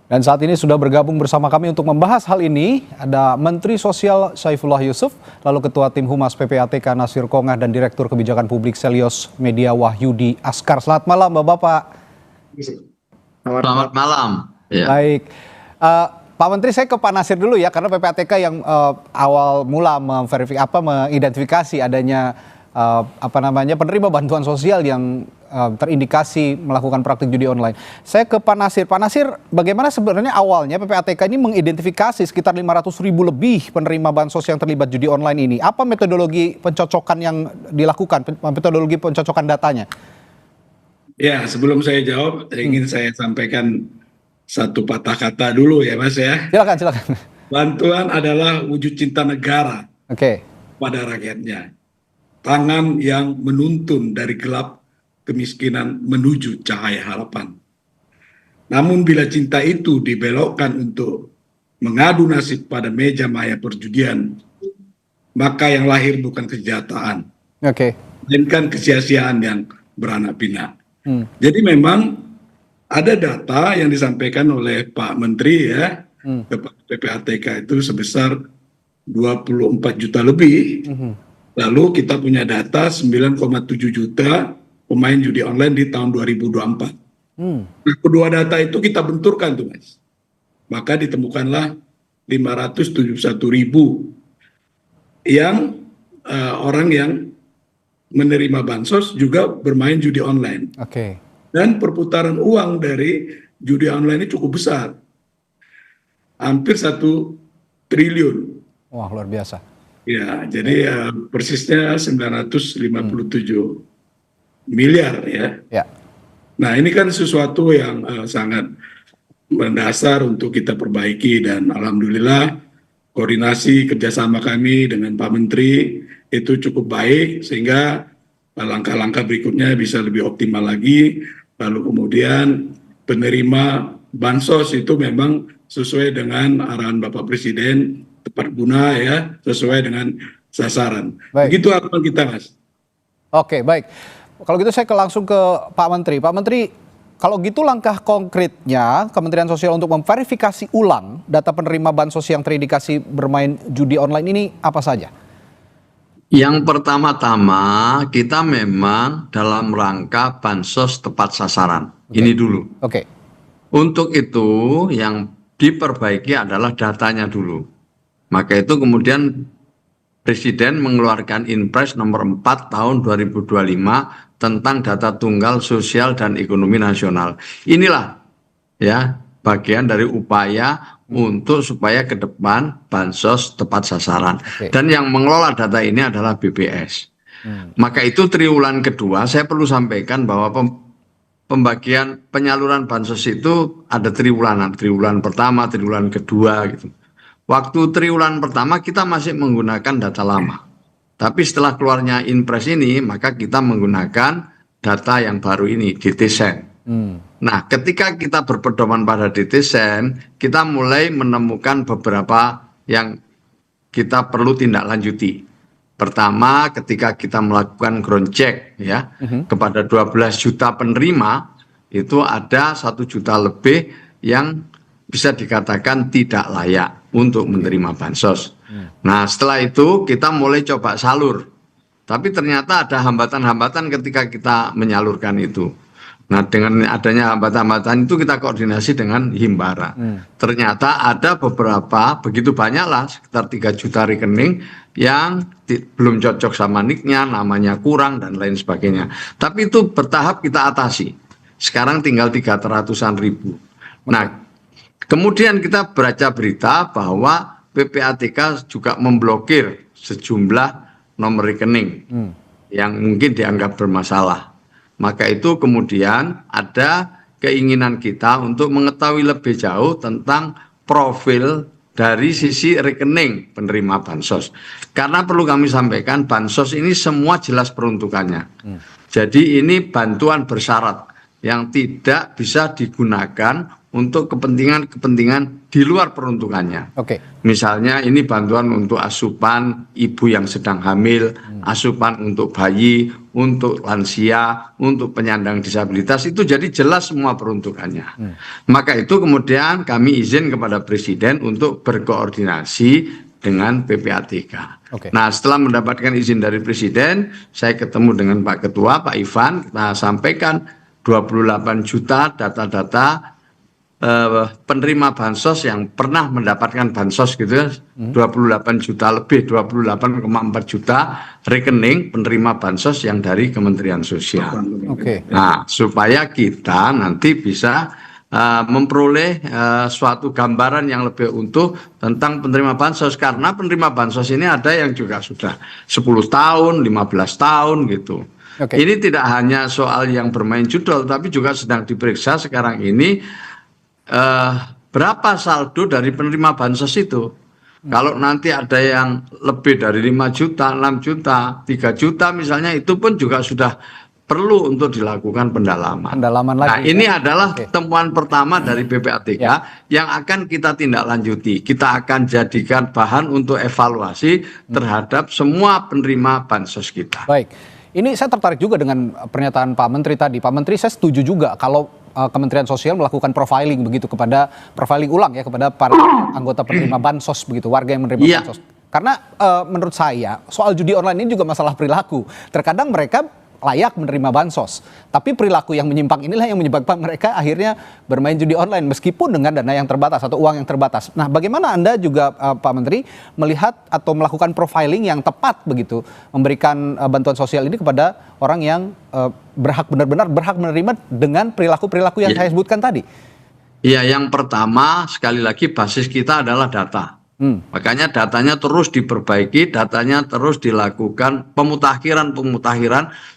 Dan saat ini sudah bergabung bersama kami untuk membahas hal ini, ada Menteri Sosial Saifullah Yusuf, lalu Ketua Tim Humas PPATK Nasir Kongah, dan Direktur Kebijakan Publik Selyos Media Wahyudi Askar. Selamat malam Bapak-Bapak. Selamat malam. Ya. Baik, Pak Menteri, saya ke Pak Nasir dulu ya, karena PPATK yang awal mula mengidentifikasi adanya penerima bantuan sosial yang terindikasi melakukan praktik judi online. Saya ke Pak Nasir. Pak Nasir, bagaimana sebenarnya awalnya PPATK ini mengidentifikasi sekitar 500.000 lebih penerima bansos yang terlibat judi online ini? Apa metodologi pencocokan yang dilakukan, metodologi pencocokan datanya? Ya, sebelum saya jawab, ingin saya sampaikan satu patah kata dulu ya Mas ya. Silakan. Bantuan adalah wujud cinta negara pada rakyatnya. Tangan yang menuntun dari gelap kemiskinan menuju cahaya harapan. Namun bila cinta itu dibelokkan untuk mengadu nasib pada meja maya perjudian, maka yang lahir bukan kesejahteraan, melainkan kesia-siaan yang beranak pinak. Jadi memang ada data yang disampaikan oleh Pak Menteri ya, kepada PPATK itu sebesar 24 juta lebih. Lalu kita punya data 9,7 juta pemain judi online di tahun 2024. Nah, kedua data itu kita benturkan tuh Mas. Maka ditemukanlah 571.000 yang orang yang menerima bansos juga bermain judi online. Dan perputaran uang dari judi online ini cukup besar. Hampir 1 triliun. Wah, luar biasa. Ya, jadi persisnya 957 miliar ya. Nah, ini kan sesuatu yang sangat mendasar untuk kita perbaiki, dan alhamdulillah koordinasi kerjasama kami dengan Pak Menteri itu cukup baik sehingga langkah-langkah berikutnya bisa lebih optimal lagi. Lalu kemudian penerima bansos itu memang sesuai dengan arahan Bapak Presiden, tepat guna ya, sesuai dengan sasaran. Begitu harapan kita Mas. Oke, baik. Kalau gitu saya langsung ke Pak Menteri. Pak Menteri, kalau gitu langkah konkretnya Kementerian Sosial untuk memverifikasi ulang data penerima bansos yang terindikasi bermain judi online ini apa saja? Yang pertama-tama kita memang dalam rangka bansos tepat sasaran. Ini dulu. Untuk itu yang diperbaiki adalah datanya dulu. Maka itu kemudian Presiden mengeluarkan Inpres nomor 4 tahun 2025 tentang data tunggal sosial dan ekonomi nasional. Inilah ya bagian dari upaya untuk supaya ke depan bansos tepat sasaran. Dan yang mengelola data ini adalah BPS. Maka itu triwulan kedua saya perlu sampaikan bahwa pembagian penyaluran bansos itu ada triwulanan. Triwulan pertama, triwulan kedua gitu. Waktu triwulan pertama kita masih menggunakan data lama. Tapi setelah keluarnya Inpres ini, maka kita menggunakan data yang baru ini, DTSEN. Nah, ketika kita berpedoman pada DTSEN, kita mulai menemukan beberapa yang kita perlu tindak lanjuti. Pertama, ketika kita melakukan ground check ya, kepada 12 juta penerima, itu ada 1 juta lebih yang bisa dikatakan tidak layak untuk menerima bansos. Nah, setelah itu kita mulai coba salur. Tapi ternyata ada hambatan-hambatan ketika kita menyalurkan itu. Nah, dengan adanya hambatan-hambatan itu kita koordinasi dengan Himbara. Ternyata ada beberapa, begitu banyaklah, sekitar 3 juta rekening yang belum cocok sama nicknya, namanya kurang, dan lain sebagainya. Tapi itu bertahap kita atasi. Sekarang tinggal 300-an ribu. Nah, kemudian kita baca berita bahwa PPATK juga memblokir sejumlah nomor rekening yang mungkin dianggap bermasalah. Maka itu kemudian ada keinginan kita untuk mengetahui lebih jauh tentang profil dari sisi rekening penerima bansos. Karena perlu kami sampaikan, bansos ini semua jelas peruntukannya. Jadi ini bantuan bersyarat yang tidak bisa digunakan untuk kepentingan-kepentingan di luar peruntukannya. Misalnya ini bantuan untuk asupan ibu yang sedang hamil, asupan untuk bayi, untuk lansia, untuk penyandang disabilitas, itu jadi jelas semua peruntukannya. Maka itu kemudian kami izin kepada Presiden untuk berkoordinasi dengan PPATK. Nah, setelah mendapatkan izin dari Presiden, saya ketemu dengan Pak Ketua, Pak Ivan, kita sampaikan 28 juta data-data penerima bansos yang pernah mendapatkan bansos gitu ya, 28 juta lebih, 28,4 juta rekening penerima bansos yang dari Kementerian Sosial. Nah, supaya kita nanti bisa memperoleh suatu gambaran yang lebih utuh tentang penerima bansos, karena penerima bansos ini ada yang juga sudah 10 tahun, 15 tahun gitu. Ini tidak hanya soal yang bermain judol, tapi juga sedang diperiksa sekarang ini berapa saldo dari penerima bansos itu. Kalau nanti ada yang lebih dari 5 juta, 6 juta, 3 juta misalnya, itu pun juga sudah perlu untuk dilakukan pendalaman. Nah, ini adalah temuan pertama dari PPATK yang akan kita tindak lanjuti. Kita akan jadikan bahan untuk evaluasi terhadap semua penerima bansos kita. Baik, ini saya tertarik juga dengan pernyataan Pak Menteri tadi. Pak Menteri, saya setuju juga kalau Kementerian Sosial melakukan profiling begitu profiling ulang ya kepada para anggota penerima bansos begitu, warga yang menerima bansos. Karena menurut saya soal judi online ini juga masalah perilaku. Terkadang mereka layak menerima bansos, tapi perilaku yang menyimpang inilah yang menyebabkan mereka akhirnya bermain judi online meskipun dengan dana yang terbatas atau uang yang terbatas. Nah, bagaimana Anda juga Pak Menteri melihat atau melakukan profiling yang tepat begitu, memberikan bantuan sosial ini kepada orang yang benar-benar berhak menerima dengan perilaku-perilaku yang saya sebutkan tadi? Iya, yang pertama sekali lagi basis kita adalah data. Makanya datanya terus diperbaiki, datanya terus dilakukan pemutakhiran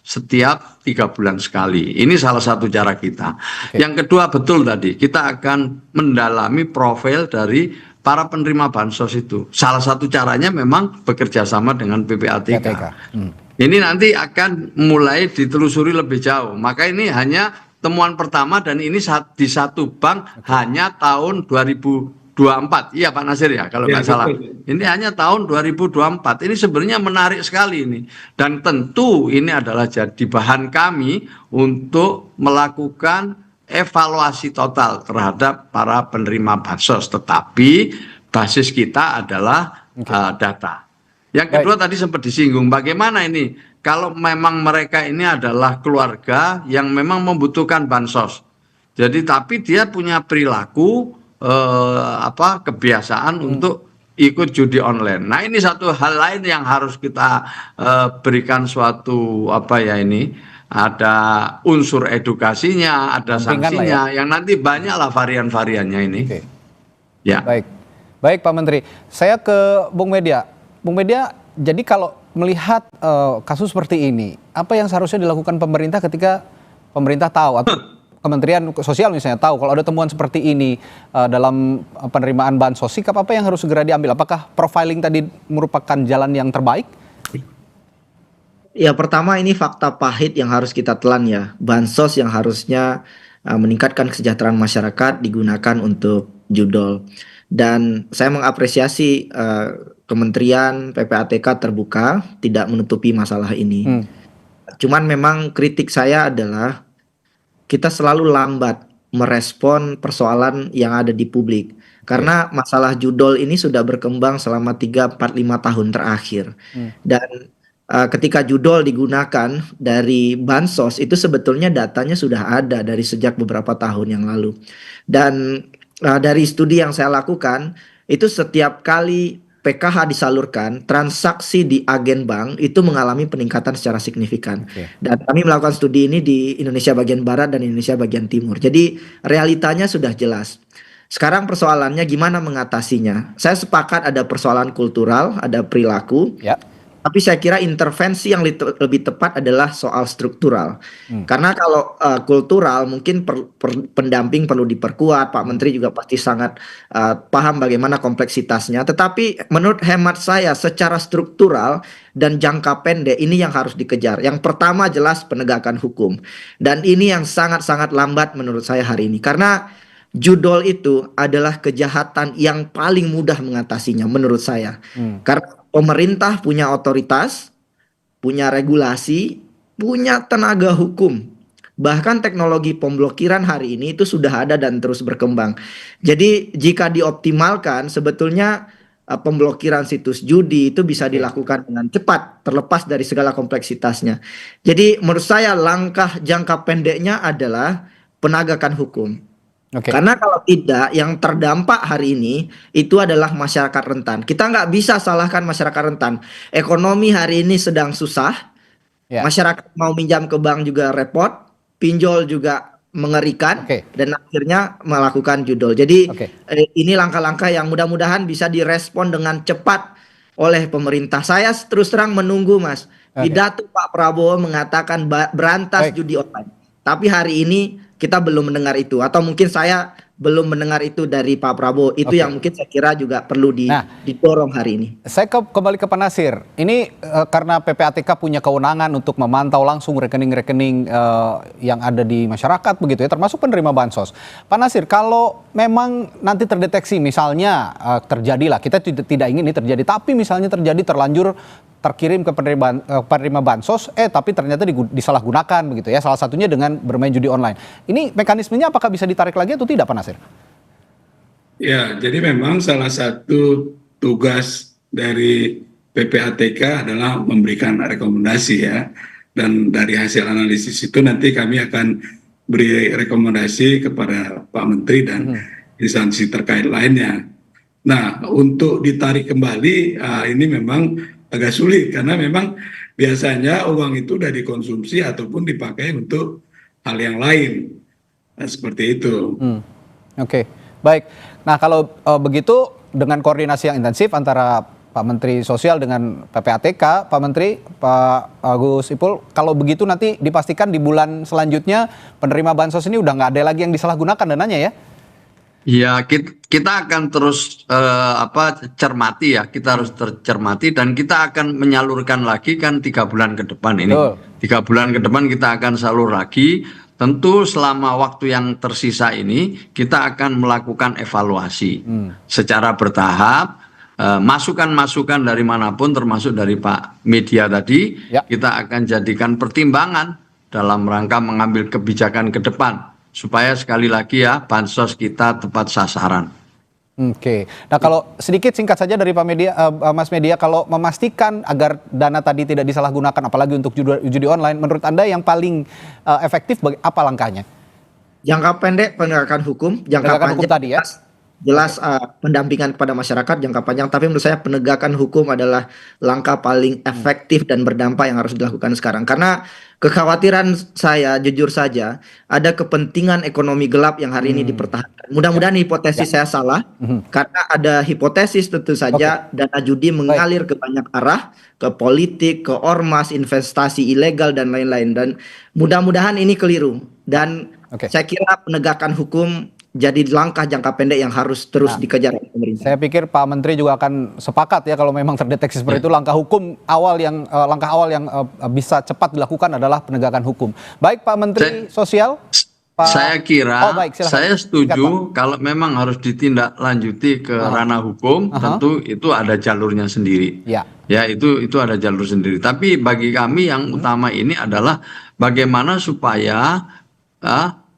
setiap 3 bulan sekali. Ini salah satu cara kita. Yang kedua, betul tadi, kita akan mendalami profil dari para penerima bansos itu. Salah satu caranya memang bekerja sama dengan PPATK. Ini nanti akan mulai ditelusuri lebih jauh. Maka ini hanya temuan pertama dan ini di satu bank hanya tahun 2024. Iya Pak Nasir ya, kalau nggak salah. Ini hanya tahun 2024. Ini sebenarnya menarik sekali ini. Dan tentu ini adalah jadi bahan kami untuk melakukan evaluasi total terhadap para penerima bansos. Tetapi basis kita adalah data. Yang kedua tadi sempat disinggung, bagaimana ini kalau memang mereka ini adalah keluarga yang memang membutuhkan bansos. Jadi tapi dia punya perilaku kebiasaan untuk ikut judi online. Nah, ini satu hal lain yang harus kita berikan suatu ada unsur edukasinya, ada sanksinya, yang nanti banyaklah varian-variannya ini. Ya. Baik Pak Menteri. Saya ke Bung Media. Bung Media, jadi kalau melihat kasus seperti ini, apa yang seharusnya dilakukan pemerintah ketika pemerintah tahu atau Kementerian Sosial misalnya tahu kalau ada temuan seperti ini dalam penerimaan bansos, sikap apa yang harus segera diambil? Apakah profiling tadi merupakan jalan yang terbaik? Ya, pertama ini fakta pahit yang harus kita telan ya. Bansos yang harusnya meningkatkan kesejahteraan masyarakat digunakan untuk judol. Dan saya mengapresiasi Kementerian PPATK terbuka, tidak menutupi masalah ini. Cuman memang kritik saya adalah kita selalu lambat merespon persoalan yang ada di publik. Karena masalah judol ini sudah berkembang selama 3, 4, 5 tahun terakhir. Dan ketika judol digunakan dari bansos, itu sebetulnya datanya sudah ada dari sejak beberapa tahun yang lalu. Dan dari studi yang saya lakukan, itu setiap kali PKH disalurkan, transaksi di agen bank itu mengalami peningkatan secara signifikan. Dan kami melakukan studi ini di Indonesia bagian Barat dan Indonesia bagian Timur. Jadi realitanya sudah jelas. Sekarang persoalannya gimana mengatasinya? Saya sepakat ada persoalan kultural, ada perilaku. Tapi saya kira intervensi yang lebih tepat adalah soal struktural. Karena kalau kultural mungkin pendamping perlu diperkuat. Pak Menteri juga pasti sangat paham bagaimana kompleksitasnya. Tetapi menurut hemat saya secara struktural dan jangka pendek ini yang harus dikejar. Yang pertama jelas penegakan hukum. Dan ini yang sangat-sangat lambat menurut saya hari ini. Karena judol itu adalah kejahatan yang paling mudah mengatasinya menurut saya. Karena pemerintah punya otoritas, punya regulasi, punya tenaga hukum. Bahkan teknologi pemblokiran hari ini itu sudah ada dan terus berkembang. Jadi jika dioptimalkan sebetulnya pemblokiran situs judi itu bisa dilakukan dengan cepat, terlepas dari segala kompleksitasnya. Jadi menurut saya langkah jangka pendeknya adalah penegakan hukum. Karena kalau tidak, yang terdampak hari ini itu adalah masyarakat rentan. Kita nggak bisa salahkan masyarakat rentan. Ekonomi hari ini sedang susah. Masyarakat mau minjam ke bank juga repot, pinjol juga mengerikan, dan akhirnya melakukan judol. Jadi ini langkah-langkah yang mudah-mudahan bisa direspon dengan cepat oleh pemerintah. Saya terus terang menunggu, Mas. Pidato Pak Prabowo mengatakan berantas judi online. Tapi hari ini kita belum mendengar itu, atau mungkin saya belum mendengar itu dari Pak Prabowo. Itu yang mungkin saya kira juga perlu didorong hari ini. Saya kembali ke Pak Nasir. Ini karena PPATK punya kewenangan untuk memantau langsung rekening-rekening yang ada di masyarakat begitu ya, termasuk penerima bansos. Pak Nasir, kalau memang nanti terdeteksi misalnya terjadilah, kita tidak ingin ini terjadi, tapi misalnya terjadi terlanjur terkirim ke penerima bansos, tapi ternyata disalahgunakan begitu ya, salah satunya dengan bermain judi online. Ini mekanismenya apakah bisa ditarik lagi atau tidak, Pak Nasir? Ya, jadi memang salah satu tugas dari PPATK adalah memberikan rekomendasi ya, dan dari hasil analisis itu nanti kami akan beri rekomendasi kepada Pak Menteri dan instansi terkait lainnya. Nah, untuk ditarik kembali, ini memang agak sulit karena memang biasanya uang itu sudah dikonsumsi ataupun dipakai untuk hal yang lain. Nah, seperti itu. Baik. Nah, kalau begitu dengan koordinasi yang intensif antara Pak Menteri Sosial dengan PPATK, Pak Menteri, Pak Gus Ipul, kalau begitu nanti dipastikan di bulan selanjutnya penerima bansos ini udah nggak ada lagi yang disalahgunakan dananya ya? Ya, kita akan terus cermati ya, kita harus tercermati dan kita akan menyalurkan lagi kan 3 bulan ke depan ini. 3 bulan ke depan kita akan salur lagi. Tentu selama waktu yang tersisa ini kita akan melakukan evaluasi secara bertahap. Masukan-masukan dari manapun termasuk dari Pak Media tadi, kita akan jadikan pertimbangan dalam rangka mengambil kebijakan ke depan. Supaya sekali lagi ya, bansos kita tepat sasaran. Nah kalau sedikit singkat saja dari Pak Media, Mas Media, kalau memastikan agar dana tadi tidak disalahgunakan, apalagi untuk judi online, menurut Anda yang paling efektif apa langkahnya? Jangka pendek penegakan hukum, jangka panjang hukum tadi ya? Jelas pendampingan kepada masyarakat jangka panjang, tapi menurut saya penegakan hukum adalah langkah paling efektif dan berdampak yang harus dilakukan sekarang. Karena kekhawatiran saya, jujur saja, ada kepentingan ekonomi gelap yang hari ini dipertahankan. Mudah-mudahan hipotesis saya salah, karena ada hipotesis tentu saja dana judi mengalir ke banyak arah, ke politik, ke ormas, investasi ilegal, dan lain-lain. Dan mudah-mudahan ini keliru. Dan saya kira penegakan hukum jadi langkah jangka pendek yang harus terus dikejar oleh pemerintah. Saya pikir Pak Menteri juga akan sepakat ya kalau memang terdeteksi seperti itu, langkah awal yang bisa cepat dilakukan adalah penegakan hukum. Baik Pak Menteri Sosial. Saya kira, saya setuju kalau memang harus ditindaklanjuti ke ranah hukum, tentu itu ada jalurnya sendiri. Ya itu ada jalur sendiri. Tapi bagi kami yang utama ini adalah bagaimana supaya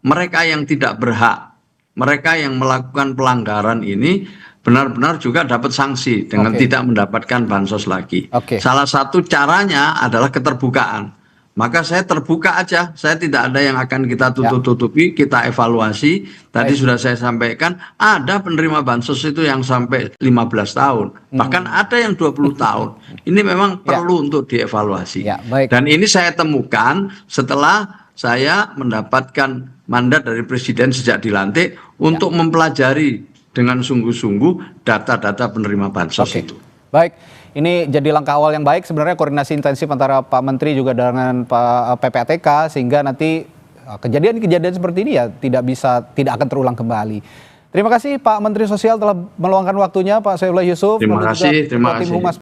mereka yang tidak berhak, mereka yang melakukan pelanggaran ini benar-benar juga dapat sanksi dengan tidak mendapatkan bansos lagi. Salah satu caranya adalah keterbukaan. Maka saya terbuka aja, saya tidak ada yang akan kita tutup-tutupi, kita evaluasi. Tadi sudah saya sampaikan, ada penerima bansos itu yang sampai 15 tahun, bahkan ada yang 20 tahun. Ini memang perlu untuk dievaluasi. Dan ini saya temukan setelah saya mendapatkan mandat dari Presiden sejak dilantik untuk mempelajari dengan sungguh-sungguh data-data penerima bansos itu. Baik, ini jadi langkah awal yang baik sebenarnya, koordinasi intensif antara Pak Menteri juga dengan Pak PPATK sehingga nanti kejadian-kejadian seperti ini ya tidak akan terulang kembali. Terima kasih Pak Menteri Sosial telah meluangkan waktunya, Pak Saifullah Yusuf. Terima kasih.